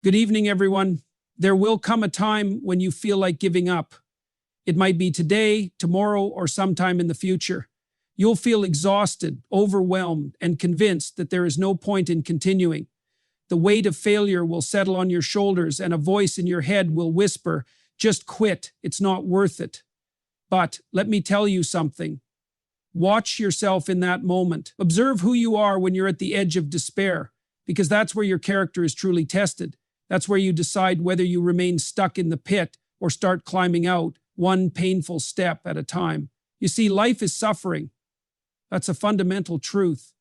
Good evening, everyone. There will come a time when you feel like giving up. It might be today, tomorrow, or sometime in the future. You'll feel exhausted, overwhelmed, and convinced that there is no point in continuing. The weight of failure will settle on your shoulders, and a voice in your head will whisper, "Just quit, it's not worth it." But let me tell you something. Watch yourself in that moment. Observe who you are when you're at the edge of despair, because that's where your character is truly tested. That's where you decide whether you remain stuck in the pit or start climbing out, one painful step at a time. You see, life is suffering. That's a fundamental truth.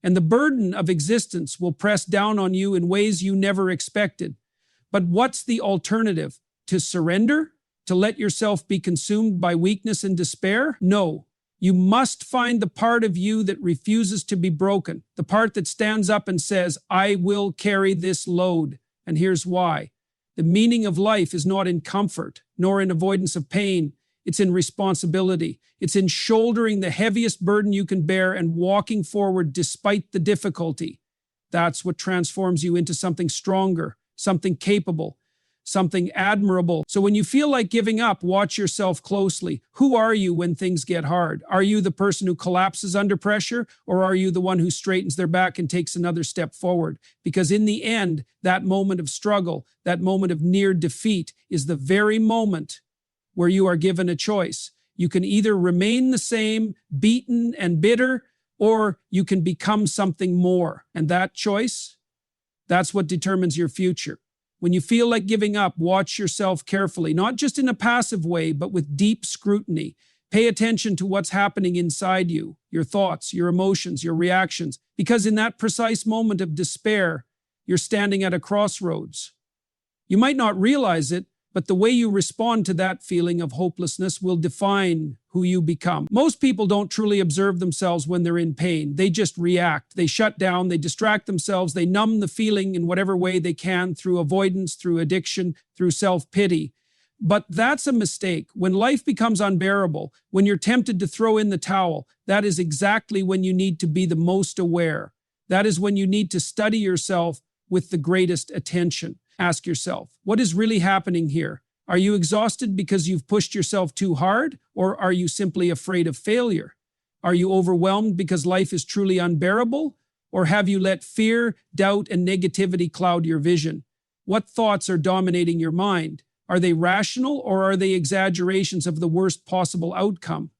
And the burden of existence will press down on you in ways you never expected. But what's the alternative? To surrender? To let yourself be consumed by weakness and despair? No. You must find the part of you that refuses to be broken, the part that stands up and says, "I will carry this load." And here's why. The meaning of life is not in comfort, nor in avoidance of pain. It's in responsibility. It's in shouldering the heaviest burden you can bear and walking forward despite the difficulty. That's what transforms you into something stronger, something capable, something admirable. So when you feel like giving up, watch yourself closely. Who are you when things get hard? Are you the person who collapses under pressure, or are you the one who straightens their back and takes another step forward? Because in the end, that moment of struggle, that moment of near defeat, is the very moment where you are given a choice. You can either remain the same, beaten and bitter, or you can become something more. And that choice, that's what determines your future. When you feel like giving up, watch yourself carefully, not just in a passive way, but with deep scrutiny. Pay attention to what's happening inside you, your thoughts, your emotions, your reactions, because in that precise moment of despair, you're standing at a crossroads. You might not realize it, but the way you respond to that feeling of hopelessness will define who you become. Most people don't truly observe themselves when they're in pain. They just react. They shut down. They distract themselves. They numb the feeling in whatever way they can, through avoidance, through addiction, through self-pity. But that's a mistake. When life becomes unbearable, when you're tempted to throw in the towel, that is exactly when you need to be the most aware. That is when you need to study yourself with the greatest attention. Ask yourself, what is really happening here? Are you exhausted because you've pushed yourself too hard, or are you simply afraid of failure? Are you overwhelmed because life is truly unbearable, or have you let fear, doubt, and negativity cloud your vision? What thoughts are dominating your mind? Are they rational, or are they exaggerations of the worst possible outcome?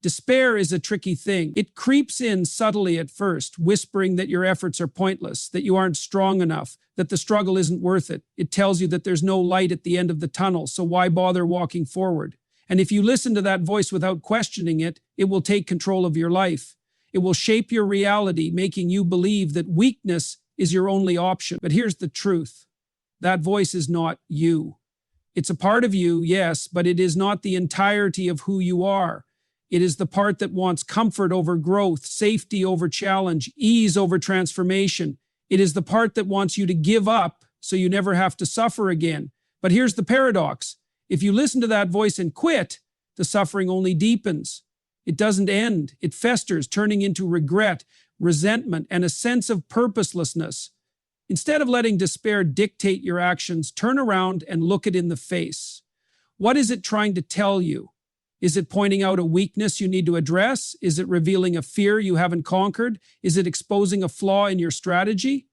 Despair is a tricky thing. It creeps in subtly at first, whispering that your efforts are pointless, that you aren't strong enough, that the struggle isn't worth it. It tells you that there's no light at the end of the tunnel, so why bother walking forward? And if you listen to that voice without questioning it, it will take control of your life. It will shape your reality, making you believe that weakness is your only option. But here's the truth. That voice is not you. It's a part of you, yes, but it is not the entirety of who you are. It is the part that wants comfort over growth, safety over challenge, ease over transformation. It is the part that wants you to give up so you never have to suffer again. But here's the paradox. If you listen to that voice and quit, the suffering only deepens. It doesn't end. It festers, turning into regret, resentment, and a sense of purposelessness. Instead of letting despair dictate your actions, turn around and look it in the face. What is it trying to tell you? Is it pointing out a weakness you need to address? Is it revealing a fear you haven't conquered? Is it exposing a flaw in your strategy?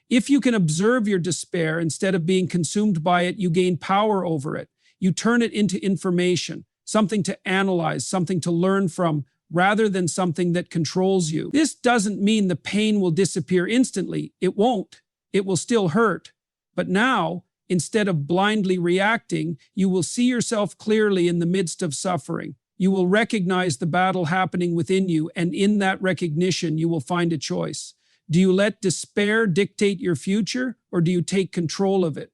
If you can observe your despair instead of being consumed by it, you gain power over it. You turn it into information, something to analyze, something to learn from, rather than something that controls you. This doesn't mean the pain will disappear instantly. It won't. It will still hurt. But now, instead of blindly reacting, you will see yourself clearly in the midst of suffering. You will recognize the battle happening within you, and in that recognition, you will find a choice. Do you let despair dictate your future, or do you take control of it?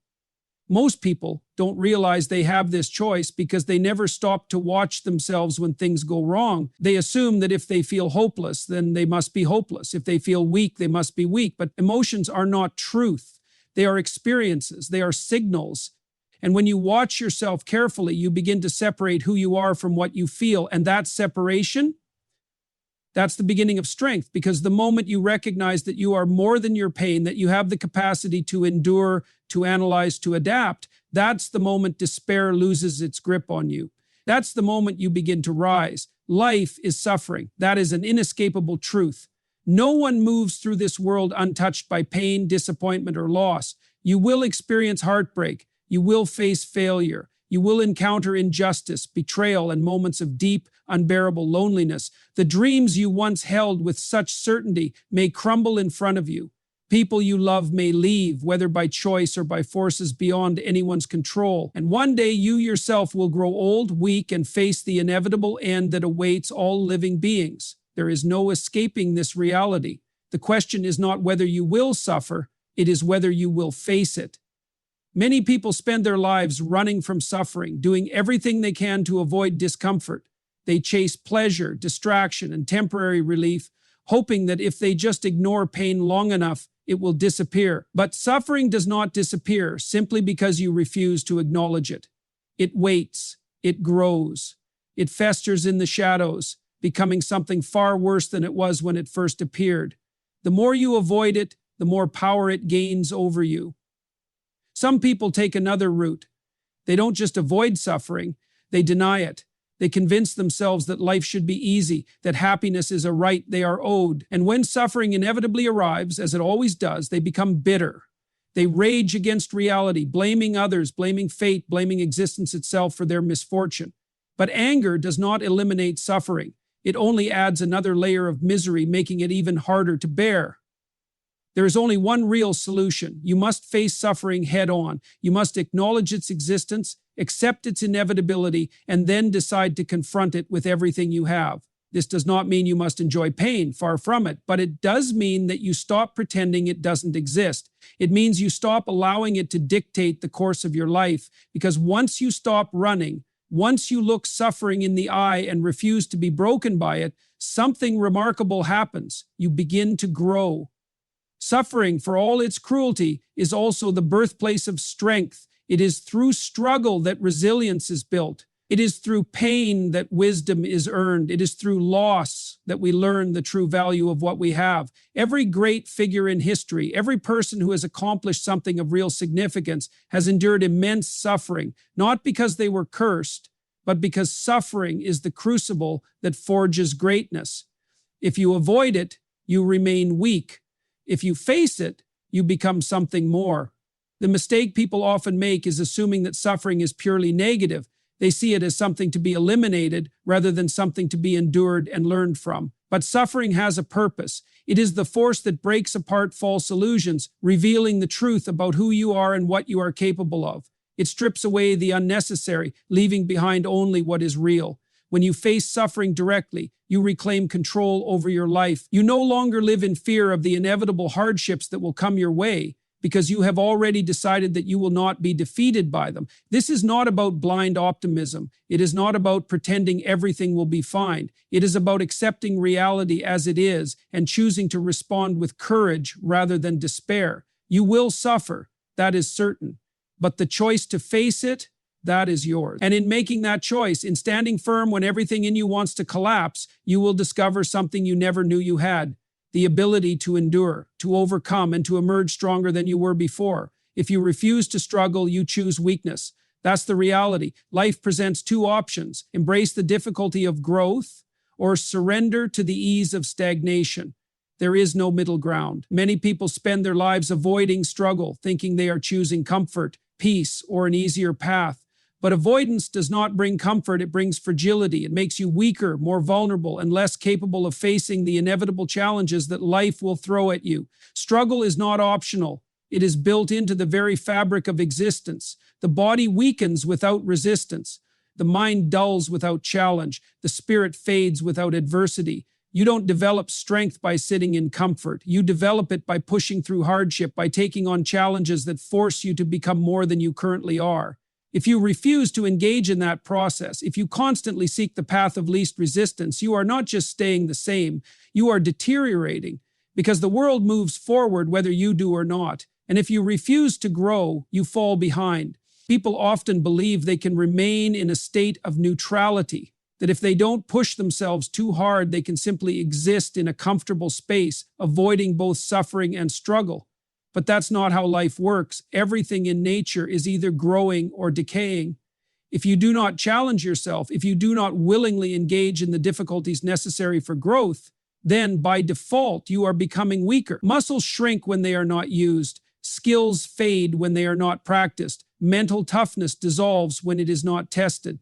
Most people don't realize they have this choice because they never stop to watch themselves when things go wrong. They assume that if they feel hopeless, then they must be hopeless. If they feel weak, they must be weak. But emotions are not truth. They are experiences. They are signals. And when you watch yourself carefully, you begin to separate who you are from what you feel. And that separation, That's the beginning of strength, because the moment you recognize that you are more than your pain, that you have the capacity to endure, to analyze, to adapt, that's the moment despair loses its grip on you. That's the moment you begin to rise. Life is suffering. That is an inescapable truth. No one moves through this world untouched by pain, disappointment, or loss. You will experience heartbreak. You will face failure. You will encounter injustice, betrayal, and moments of deep, unbearable loneliness. The dreams you once held with such certainty may crumble in front of you. People you love may leave, whether by choice or by forces beyond anyone's control. And one day you yourself will grow old, weak, and face the inevitable end that awaits all living beings. There is no escaping this reality. The question is not whether you will suffer, it is whether you will face it. Many people spend their lives running from suffering, doing everything they can to avoid discomfort. They chase pleasure, distraction, and temporary relief, hoping that if they just ignore pain long enough, it will disappear. But suffering does not disappear simply because you refuse to acknowledge it. It waits, it grows, it festers in the shadows, becoming something far worse than it was when it first appeared. The more you avoid it, the more power it gains over you. Some people take another route. They don't just avoid suffering, they deny it. They convince themselves that life should be easy, that happiness is a right they are owed. And when suffering inevitably arrives, as it always does, they become bitter. They rage against reality, blaming others, blaming fate, blaming existence itself for their misfortune. But anger does not eliminate suffering. It only adds another layer of misery, making it even harder to bear. There is only one real solution. You must face suffering head on. You must acknowledge its existence, accept its inevitability, and then decide to confront it with everything you have. This does not mean you must enjoy pain, far from it, but it does mean that you stop pretending it doesn't exist. It means you stop allowing it to dictate the course of your life, because once you stop running, once you look suffering in the eye and refuse to be broken by it, something remarkable happens. You begin to grow. Suffering, for all its cruelty, is also the birthplace of strength. It is through struggle that resilience is built. It is through pain that wisdom is earned. It is through loss that we learn the true value of what we have. Every great figure in history, every person who has accomplished something of real significance, has endured immense suffering, not because they were cursed, but because suffering is the crucible that forges greatness. If you avoid it, you remain weak. If you face it, you become something more. The mistake people often make is assuming that suffering is purely negative. They see it as something to be eliminated rather than something to be endured and learned from. But suffering has a purpose. It is the force that breaks apart false illusions, revealing the truth about who you are and what you are capable of. It strips away the unnecessary, leaving behind only what is real. When you face suffering directly, you reclaim control over your life. You no longer live in fear of the inevitable hardships that will come your way, because you have already decided that you will not be defeated by them. This is not about blind optimism. It is not about pretending everything will be fine. It is about accepting reality as it is and choosing to respond with courage rather than despair. You will suffer, that is certain, but the choice to face it, that is yours. And in making that choice, in standing firm when everything in you wants to collapse, you will discover something you never knew you had: the ability to endure, to overcome, and to emerge stronger than you were before. If you refuse to struggle, you choose weakness. That's the reality. Life presents two options: embrace the difficulty of growth, or surrender to the ease of stagnation. There is no middle ground. Many people spend their lives avoiding struggle, thinking they are choosing comfort, peace, or an easier path. But avoidance does not bring comfort, it brings fragility. It makes you weaker, more vulnerable, and less capable of facing the inevitable challenges that life will throw at you. Struggle is not optional. It is built into the very fabric of existence. The body weakens without resistance. The mind dulls without challenge. The spirit fades without adversity. You don't develop strength by sitting in comfort. You develop it by pushing through hardship, by taking on challenges that force you to become more than you currently are. If you refuse to engage in that process, if you constantly seek the path of least resistance, you are not just staying the same, you are deteriorating, because the world moves forward whether you do or not. And if you refuse to grow, you fall behind. People often believe they can remain in a state of neutrality, that if they don't push themselves too hard, they can simply exist in a comfortable space, avoiding both suffering and struggle. But that's not how life works. Everything in nature is either growing or decaying. If you do not challenge yourself, if you do not willingly engage in the difficulties necessary for growth, then by default you are becoming weaker. Muscles shrink when they are not used. Skills fade when they are not practiced. Mental toughness dissolves when it is not tested.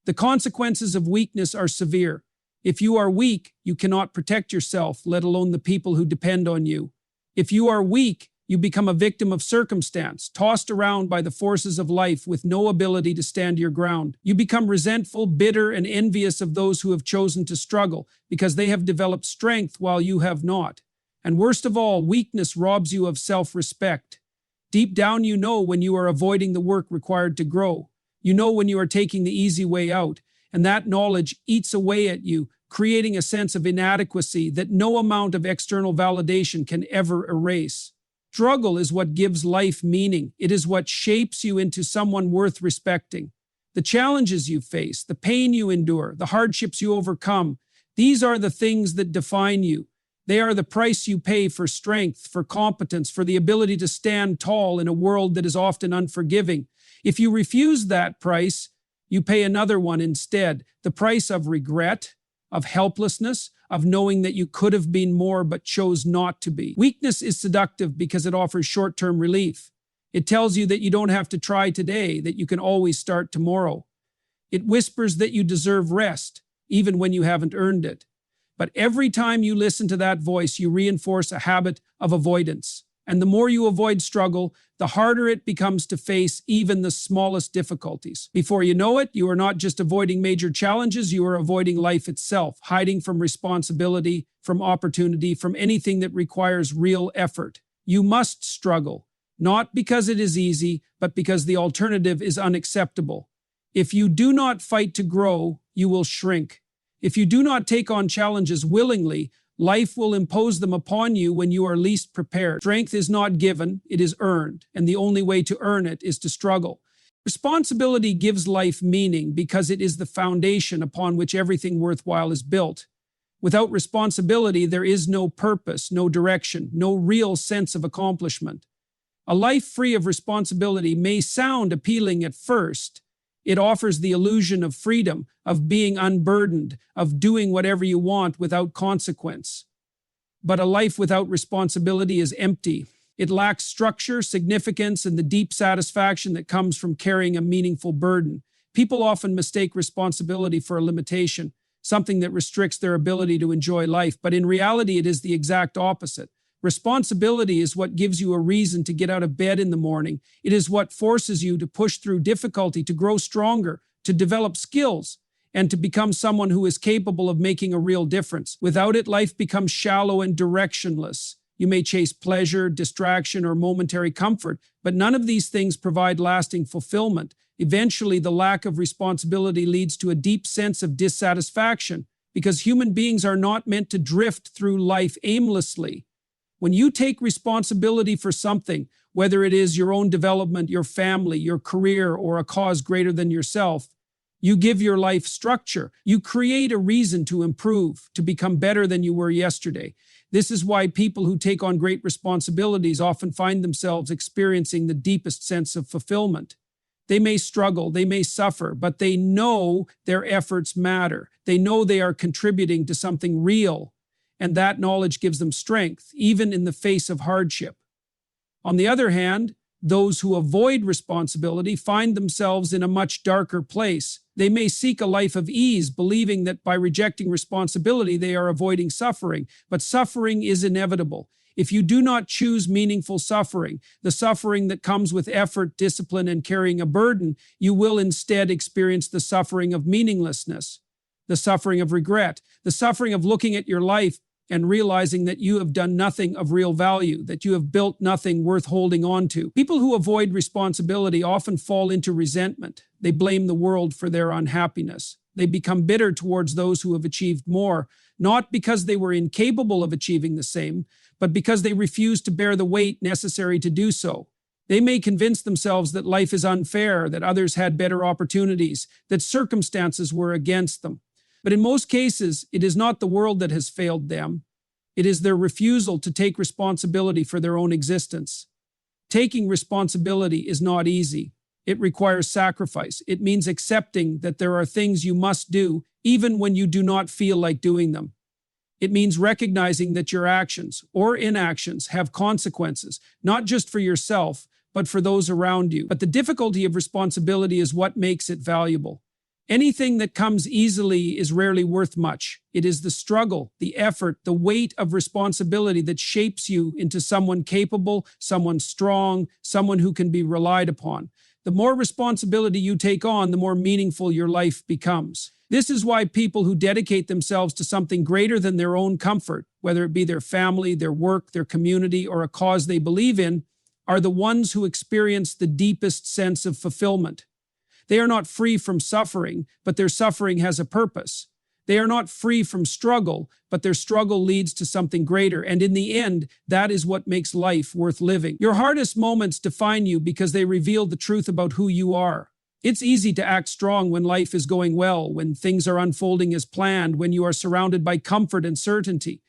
The consequences of weakness are severe. If you are weak, you cannot protect yourself, let alone the people who depend on you. If you are weak, you become a victim of circumstance, tossed around by the forces of life with no ability to stand your ground. You become resentful, bitter, and envious of those who have chosen to struggle because they have developed strength while you have not. And worst of all, weakness robs you of self-respect. Deep down you know when you are avoiding the work required to grow. You know when you are taking the easy way out, and that knowledge eats away at you, creating a sense of inadequacy that no amount of external validation can ever erase. Struggle is what gives life meaning. It is what shapes you into someone worth respecting. The challenges you face, the pain you endure, the hardships you overcome, these are the things that define you. They are the price you pay for strength, for competence, for the ability to stand tall in a world that is often unforgiving. If you refuse that price, you pay another one instead, the price of regret, of helplessness, of knowing that you could have been more but chose not to be. Weakness is seductive because it offers short-term relief. It tells you that you don't have to try today, that you can always start tomorrow. It whispers that you deserve rest, even when you haven't earned it. But every time you listen to that voice, you reinforce a habit of avoidance. And the more you avoid struggle, the harder it becomes to face even the smallest difficulties. Before you know it, you are not just avoiding major challenges, you are avoiding life itself, hiding from responsibility, from opportunity, from anything that requires real effort. You must struggle, not because it is easy, but because the alternative is unacceptable. If you do not fight to grow, you will shrink. If you do not take on challenges willingly, life will impose them upon you when you are least prepared. Strength is not given, it is earned, and the only way to earn it is to struggle. Responsibility gives life meaning because it is the foundation upon which everything worthwhile is built. Without responsibility, there is no purpose, no direction, no real sense of accomplishment. A life free of responsibility may sound appealing at first. It offers the illusion of freedom, of being unburdened, of doing whatever you want without consequence. But a life without responsibility is empty. It lacks structure, significance, and the deep satisfaction that comes from carrying a meaningful burden. People often mistake responsibility for a limitation, something that restricts their ability to enjoy life, but in reality it is the exact opposite. Responsibility is what gives you a reason to get out of bed in the morning. It is what forces you to push through difficulty, to grow stronger, to develop skills, and to become someone who is capable of making a real difference. Without it, life becomes shallow and directionless. You may chase pleasure, distraction, or momentary comfort, but none of these things provide lasting fulfillment. Eventually, the lack of responsibility leads to a deep sense of dissatisfaction, because human beings are not meant to drift through life aimlessly. When you take responsibility for something, whether it is your own development, your family, your career, or a cause greater than yourself, you give your life structure. You create a reason to improve, to become better than you were yesterday. This is why people who take on great responsibilities often find themselves experiencing the deepest sense of fulfillment. They may struggle, they may suffer, but they know their efforts matter. They know they are contributing to something real. And that knowledge gives them strength, even in the face of hardship. On the other hand, those who avoid responsibility find themselves in a much darker place. They may seek a life of ease, believing that by rejecting responsibility they are avoiding suffering, but suffering is inevitable. If you do not choose meaningful suffering, the suffering that comes with effort, discipline, and carrying a burden, you will instead experience the suffering of meaninglessness, the suffering of regret, the suffering of looking at your life and realizing that you have done nothing of real value, that you have built nothing worth holding on to. People who avoid responsibility often fall into resentment. They blame the world for their unhappiness. They become bitter towards those who have achieved more, not because they were incapable of achieving the same, but because they refused to bear the weight necessary to do so. They may convince themselves that life is unfair, that others had better opportunities, that circumstances were against them. But in most cases, it is not the world that has failed them. It is their refusal to take responsibility for their own existence. Taking responsibility is not easy. It requires sacrifice. It means accepting that there are things you must do, even when you do not feel like doing them. It means recognizing that your actions or inactions have consequences, not just for yourself, but for those around you. But the difficulty of responsibility is what makes it valuable. Anything that comes easily is rarely worth much. It is the struggle, the effort, the weight of responsibility that shapes you into someone capable, someone strong, someone who can be relied upon. The more responsibility you take on, the more meaningful your life becomes. This is why people who dedicate themselves to something greater than their own comfort, whether it be their family, their work, their community, or a cause they believe in, are the ones who experience the deepest sense of fulfillment. They are not free from suffering, but their suffering has a purpose. They are not free from struggle, but their struggle leads to something greater. And in the end, that is what makes life worth living. Your hardest moments define you because they reveal the truth about who you are. It's easy to act strong when life is going well, when things are unfolding as planned, when you are surrounded by comfort and certainty.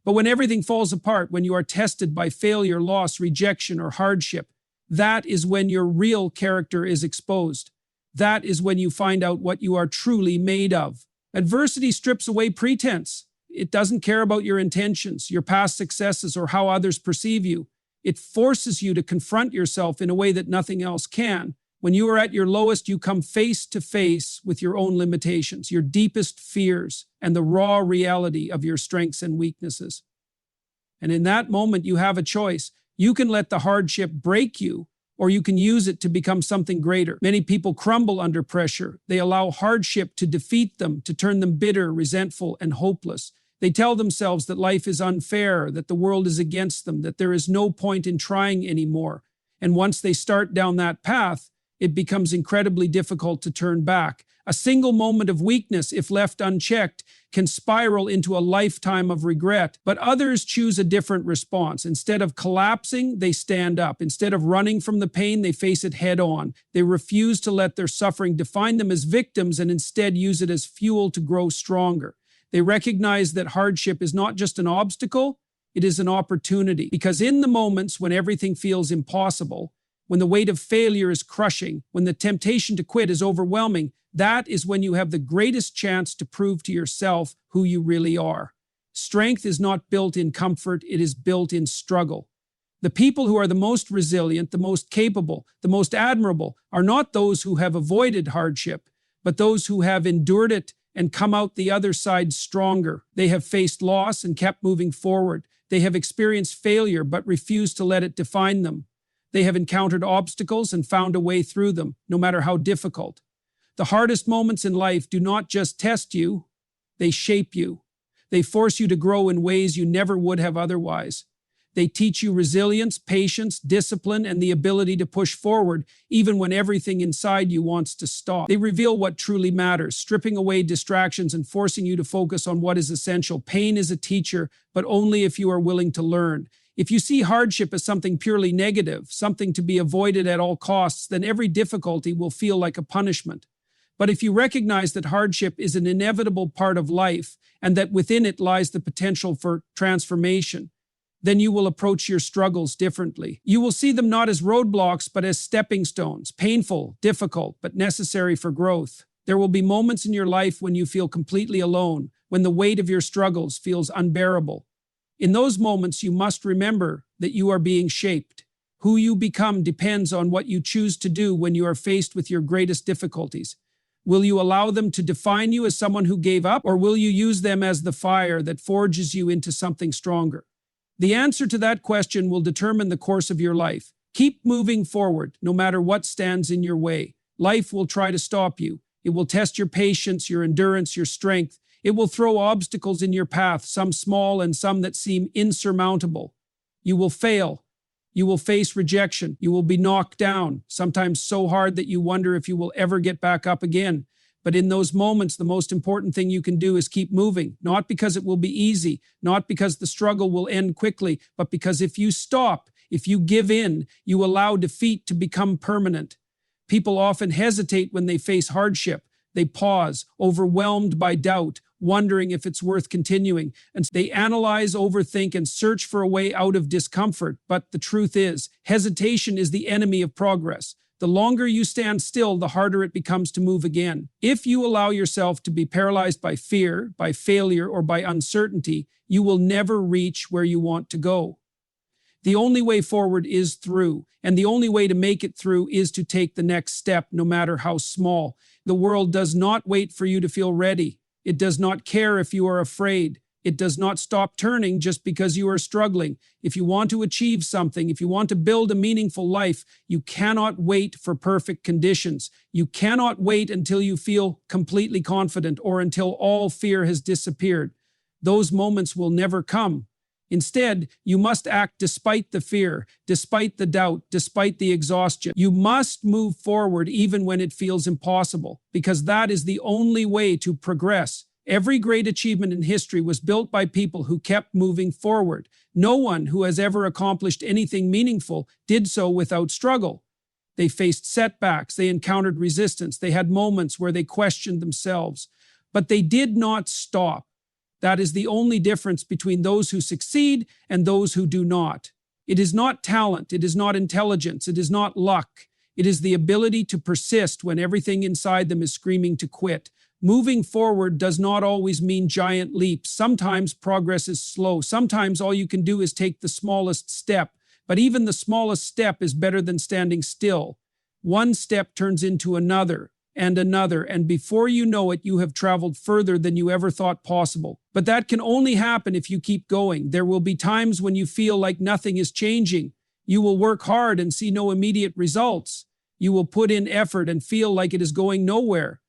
But when everything falls apart, when you are tested by failure, loss, rejection, or hardship, that is when your real character is exposed. That is when you find out what you are truly made of. Adversity strips away pretense. It doesn't care about your intentions, your past successes, or how others perceive you. It forces you to confront yourself in a way that nothing else can. When you are at your lowest, you come face to face with your own limitations, your deepest fears, and the raw reality of your strengths and weaknesses. And in that moment, you have a choice. You can let the hardship break you, or you can use it to become something greater. Many people crumble under pressure. They allow hardship to defeat them, to turn them bitter, resentful, and hopeless. They tell themselves that life is unfair, that the world is against them, that there is no point in trying anymore. And once they start down that path, it becomes incredibly difficult to turn back. A single moment of weakness, if left unchecked, can spiral into a lifetime of regret. But others choose a different response. Instead of collapsing, they stand up. Instead of running from the pain, they face it head on. They refuse to let their suffering define them as victims and instead use it as fuel to grow stronger. They recognize that hardship is not just an obstacle, it is an opportunity. Because in the moments when everything feels impossible, when the weight of failure is crushing, when the temptation to quit is overwhelming, that is when you have the greatest chance to prove to yourself who you really are. Strength is not built in comfort, it is built in struggle. The people who are the most resilient, the most capable, the most admirable are not those who have avoided hardship, but those who have endured it and come out the other side stronger. They have faced loss and kept moving forward. They have experienced failure but refused to let it define them. They have encountered obstacles and found a way through them, no matter how difficult. The hardest moments in life do not just test you, they shape you. They force you to grow in ways you never would have otherwise. They teach you resilience, patience, discipline, and the ability to push forward, even when everything inside you wants to stop. They reveal what truly matters, stripping away distractions and forcing you to focus on what is essential. Pain is a teacher, but only if you are willing to learn. If you see hardship as something purely negative, something to be avoided at all costs, then every difficulty will feel like a punishment. But if you recognize that hardship is an inevitable part of life and that within it lies the potential for transformation, then you will approach your struggles differently. You will see them not as roadblocks, but as stepping stones, painful, difficult, but necessary for growth. There will be moments in your life when you feel completely alone, when the weight of your struggles feels unbearable. In those moments, you must remember that you are being shaped. Who you become depends on what you choose to do when you are faced with your greatest difficulties. Will you allow them to define you as someone who gave up, or will you use them as the fire that forges you into something stronger? The answer to that question will determine the course of your life. Keep moving forward, no matter what stands in your way. Life will try to stop you. It will test your patience, your endurance, your strength. It will throw obstacles in your path, some small and some that seem insurmountable. You will fail. You will face rejection. You will be knocked down, sometimes so hard that you wonder if you will ever get back up again. But in those moments, the most important thing you can do is keep moving, not because it will be easy, not because the struggle will end quickly, but because if you stop, if you give in, you allow defeat to become permanent. People often hesitate when they face hardship, They pause, overwhelmed by doubt, wondering if it's worth continuing. And they analyze, overthink, and search for a way out of discomfort. But the truth is, hesitation is the enemy of progress. The longer you stand still, the harder it becomes to move again. If you allow yourself to be paralyzed by fear, by failure, or by uncertainty, you will never reach where you want to go. The only way forward is through, and the only way to make it through is to take the next step, no matter how small. The world does not wait for you to feel ready. It does not care if you are afraid. It does not stop turning just because you are struggling. If you want to achieve something, if you want to build a meaningful life, you cannot wait for perfect conditions. You cannot wait until you feel completely confident or until all fear has disappeared. Those moments will never come. Instead, you must act despite the fear, despite the doubt, despite the exhaustion. You must move forward even when it feels impossible, because that is the only way to progress. Every great achievement in history was built by people who kept moving forward. No one who has ever accomplished anything meaningful did so without struggle. They faced setbacks, they encountered resistance, they had moments where they questioned themselves, but they did not stop. That is the only difference between those who succeed and those who do not. It is not talent, it is not intelligence, it is not luck. It is the ability to persist when everything inside them is screaming to quit. Moving forward does not always mean giant leaps. Sometimes progress is slow. Sometimes all you can do is take the smallest step. But even the smallest step is better than standing still. One step turns into another, and before you know it, you have traveled further than you ever thought possible. But that can only happen if you keep going. There will be times when you feel like nothing is changing. You will work hard and see no immediate results. You will put in effort and feel like it is going nowhere.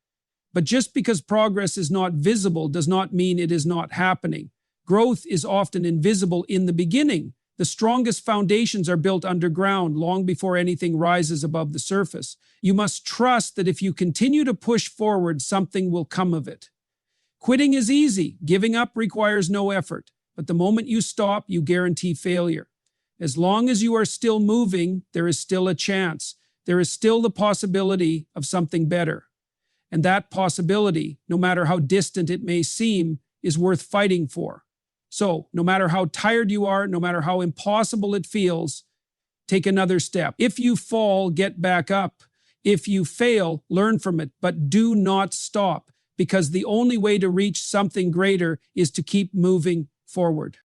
But just because progress is not visible does not mean it is not happening. Growth is often invisible in the beginning. The strongest foundations are built underground long before anything rises above the surface. You must trust that if you continue to push forward, something will come of it. Quitting is easy. Giving up requires no effort. But the moment you stop, you guarantee failure. As long as you are still moving, there is still a chance. There is still the possibility of something better. And that possibility, no matter how distant it may seem, is worth fighting for. So, no matter how tired you are, no matter how impossible it feels, take another step. If you fall, get back up. If you fail, learn from it, but do not stop, because the only way to reach something greater is to keep moving forward.